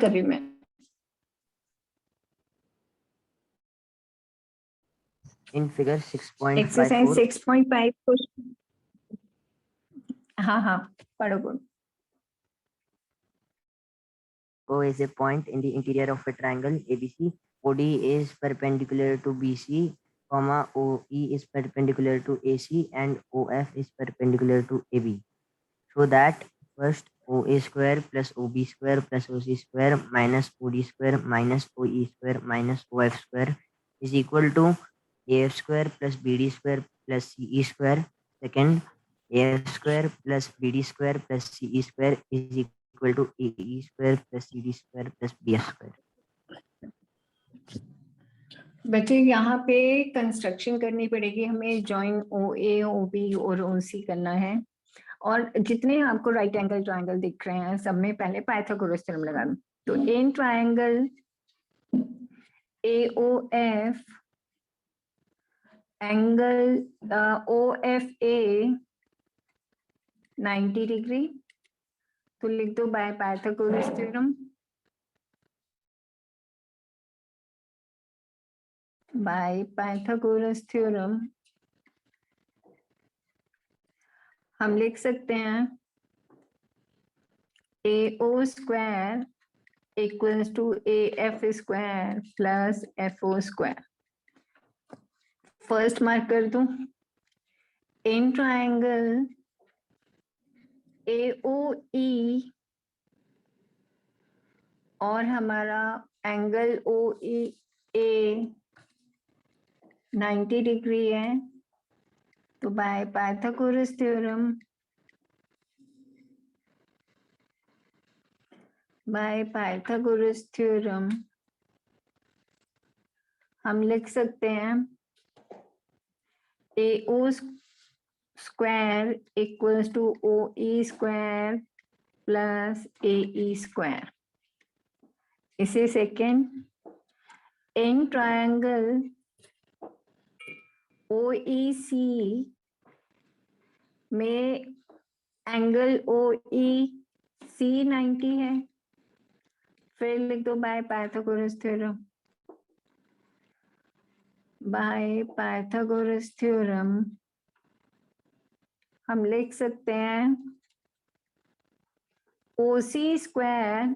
कर रही हूँ मैं। In figure 6.54, exercise 6.5 question. हाँ, पढ़ो पढ़ो। O is a point in the interior of a triangle ABC. OD is perpendicular to BC, comma OE is perpendicular to AC, and OF is perpendicular to AB. So that first OA square plus OB square plus OC square minus OD square minus OE square minus OF square is equal to AF square plus BD square plus CE square. Second, AF square plus BD square plus CE square is equal to AE square plus CD square plus BF square. बच्चे यहाँ पे construction करनी पड़ेगी हमें, join OA OB और OC करना है। और जितने आपको राइट एंगल ट्रायंगल दिख रहे हैं सब में पहले पाइथागोरस थ्योरम लगा दो। तो in triangle AOF angle OFA 90 degree, तो लिख दो by Pythagoras theorem. By Pythagoras theorem हम लिख सकते हैं AO square equals to AF square plus FO square. First mark कर दूं, इन ट्रायंगल AOE और हमारा एंगल OEA 90 डिग्री है, तो बाय पाइथागोरस थ्योरम हम लिख सकते हैं AO square equals to OE square plus AE square. इसे सेकेंड, इन ट्रायंगल OEC में एंगल OEC 90 है, फिर लिख दो by Pythagoras theorem. By Pythagoras theorem हम लिख सकते हैं OC square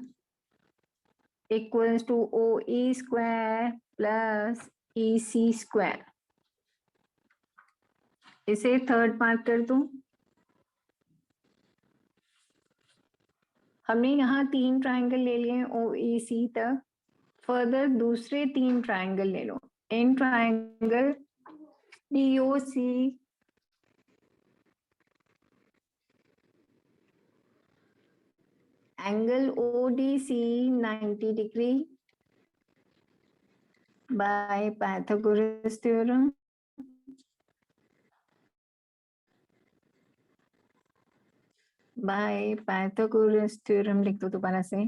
equals to OE square plus EC square. इसे थर्ड मार्क कर दूं। हमने यहाँ 3 ट्रायंगल ले लिए OEC तक, फर्दर दूसरे 3 ट्रायंगल ले लो। In triangle DOC angle ODC 90 degree by Pythagoras theorem. By Pythagoras theorem लिख दो दोबारा से।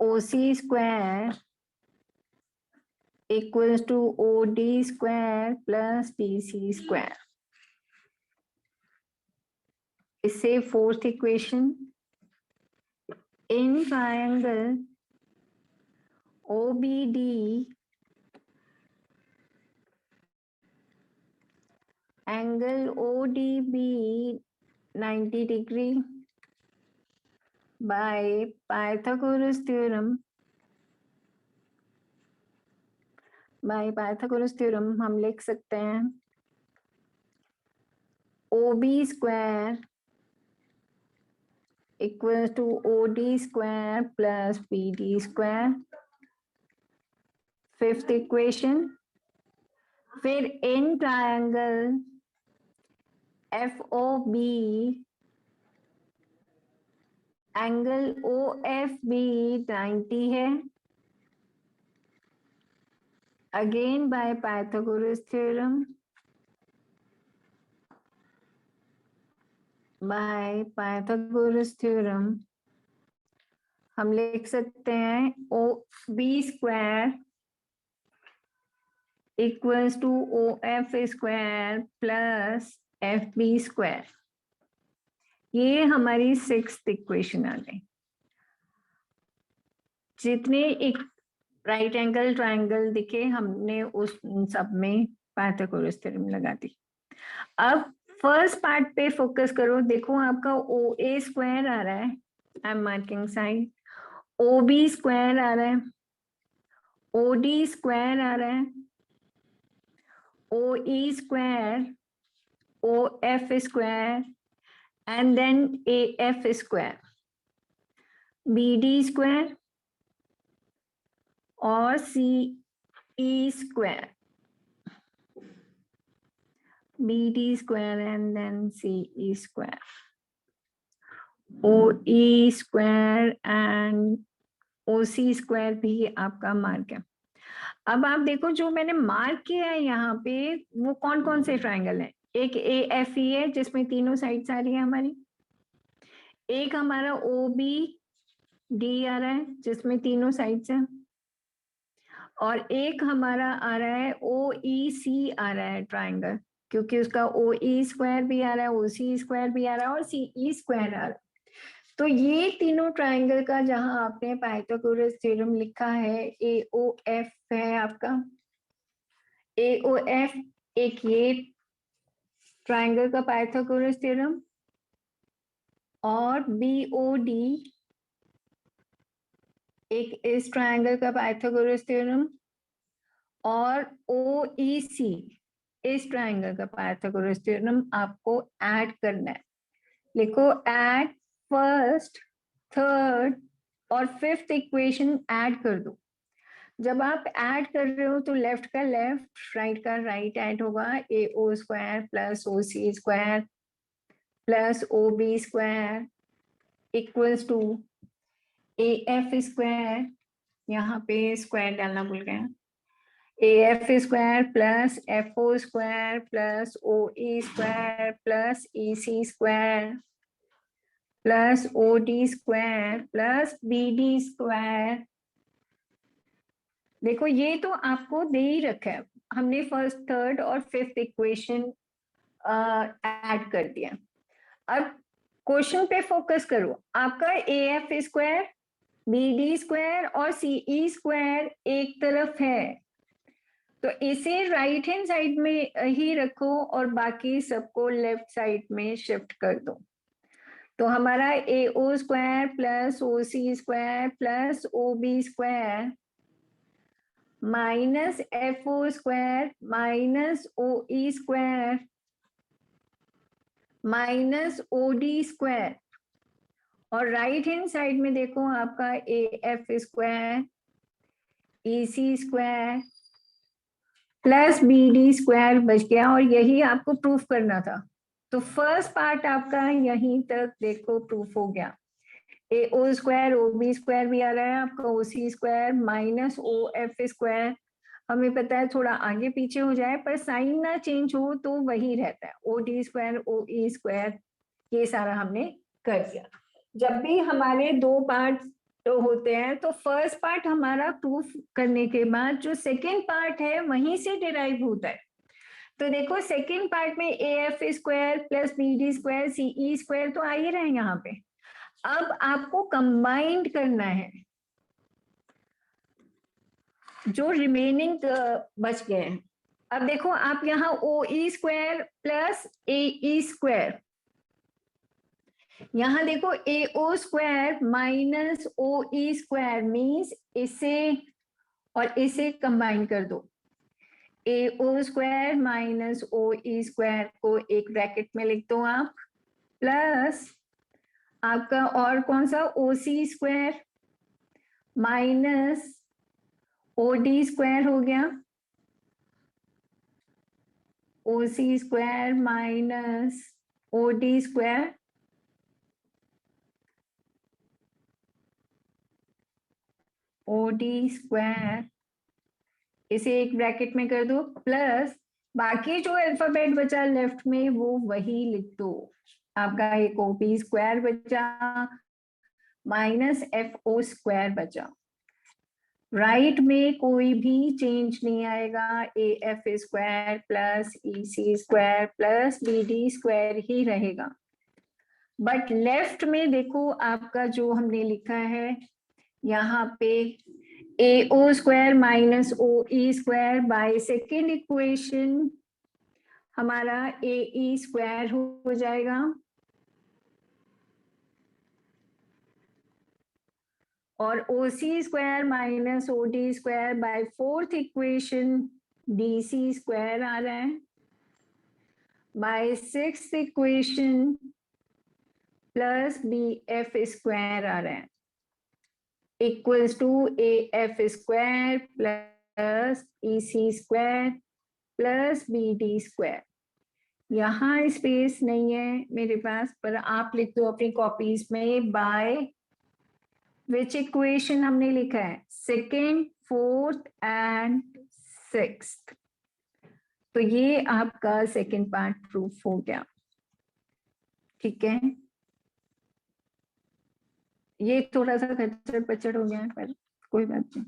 OC square equals to OD square plus BC square. इससे fourth equation, in triangle OBD angle ODB 90 degree by Pythagoras theorem. By Pythagoras theorem हम लिख सकते हैं OB square equal to OD square plus BD square. Fifth equation, फिर in triangle FOB angle OFB 90 है, again by Pythagoras theorem. By Pythagoras theorem हम लिख सकते हैं OB square equals to OF square plus FB square. ये हमारी 6th equation आ गई। जितने एक राइट एंगल ट्रायंगल दिखे हमने उस सब में पाइथागोरस थ्योरम लगा दी। अब फर्स्ट पार्ट पे फोकस करो। देखो आपका ओ ए स्क्वायर आ रहा है, I am marking side. O B square आ रहा है, ओ डी स्क्वायर आ रहा है, O E square, O F square and then A F square, B D square और C E square, BD square and then CE square, OE square and OC square भी आपका mark है। अब आप देखो जो मैंने मार्क किया है यहाँ पे वो कौन कौन से ट्रायंगल है। एक AFE है जिसमें तीनों साइड्स आ रही है हमारी, एक हमारा OBD आ रहा है जिसमें तीनों साइड्स हैं, और एक हमारा आ रहा है OEC आ रहा है ट्रायंगल, क्योंकि उसका OE स्क्वायर भी आ रहा है, OC स्क्वायर भी आ रहा है और CE स्क्वायर आ रहा है। तो ये तीनों ट्रायंगल का जहां आपने पाइथागोरस थ्योरम लिखा है, AOF है आपका। AOF एक ये ट्रायंगल का पाइथागोरस थ्योरम, और BOD एक इस ट्रायंगल का पाइथागोरस थ्योरम, और OEC इस ट्रायंगल का पाइथागोरस थ्योरम आपको ऐड करना है। लिखो ऐड फर्स्ट, थर्ड और फिफ्थ इक्वेशन ऐड कर दो। जब आप ऐड कर रहे हो तो लेफ्ट का लेफ्ट, राइट का राइट ऐड होगा। AO square plus OC square plus OB square equals to AF square, यहाँ पे स्क्वायर डालना भूल गया, AF square plus FO square plus OE square plus EC square plus OD square plus BD square. देखो ये तो आपको दे ही रखा है, हमने फर्स्ट, थर्ड और फिफ्थ इक्वेशन ऐड कर दिया। अब क्वेश्चन पे फोकस करो। आपका AF स्क्वायर, BD स्क्वायर और CE स्क्वायर एक तरफ है, तो इसे राइट हैंड साइड में ही रखो और बाकी सबको लेफ्ट साइड में शिफ्ट कर दो। तो हमारा AO square plus OC square plus OB square minus FO square minus OE square minus OD square, और राइट हैंड साइड में देखो आपका AF square, EC square plus BD square बच गया, और यही आपको प्रूफ करना था। तो फर्स्ट पार्ट आपका यहीं तक देखो प्रूफ हो गया। AO स्क्वायर, OB स्क्वायर भी आ रहा है आपका, OC square minus OF square, हमें पता है थोड़ा आगे पीछे हो जाए पर साइन ना चेंज हो तो वही रहता है। OD स्क्वायर, OE स्क्वायर, ये सारा हमने कर दिया। जब भी हमारे दो पार्ट होते हैं तो फर्स्ट पार्ट हमारा प्रूफ करने के बाद जो सेकेंड पार्ट है वहीं से डिराइव होता है। तो देखो सेकेंड पार्ट में AF square plus BD square CE square तो आ ही रहे हैं यहाँ पे। अब आपको कंबाइंड करना है जो रिमेनिंग बच गए हैं। अब देखो आप यहाँ OE square plus AE square, यहाँ देखो AO square minus OE square means इसे और इसे कंबाइन कर दो। AO square minus OE square को एक ब्रैकेट में लिख दो आप, प्लस आपका और कौन सा OC square minus OD square हो गया, OC square minus OD square, OD square, इसे एक ब्रैकेट में कर दो, प्लस बाकी जो अल्फाबेट बचा लेफ्ट में वो वही लिख दो। आपका एक OB स्क्वायर बचा माइनस FO स्क्वायर बचा। राइट में कोई भी चेंज नहीं आएगा, AF square plus EC square plus BD square ही रहेगा। बट लेफ्ट में देखो आपका जो हमने लिखा है यहाँ पे AO square minus OE square by second equation हमारा AE स्क्वायर हो जाएगा और OC square minus OD square by fourth equation DC square आ रहा है by sixth equation plus BF square आ रहा है equals to AF square plus EC square plus BD square. यहाँ स्पेस नहीं है मेरे पास, पर आप लिख दो अपनी कॉपीज में बाय विच इक्वेशन हमने लिखा है सेकेंड, फोर्थ एंड सिक्स्थ। तो ये आपका सेकेंड पार्ट प्रूफ हो गया। ठीक है, ये थोड़ा सा खच्चड़ पचड़ हो गया है पर कोई बात नहीं।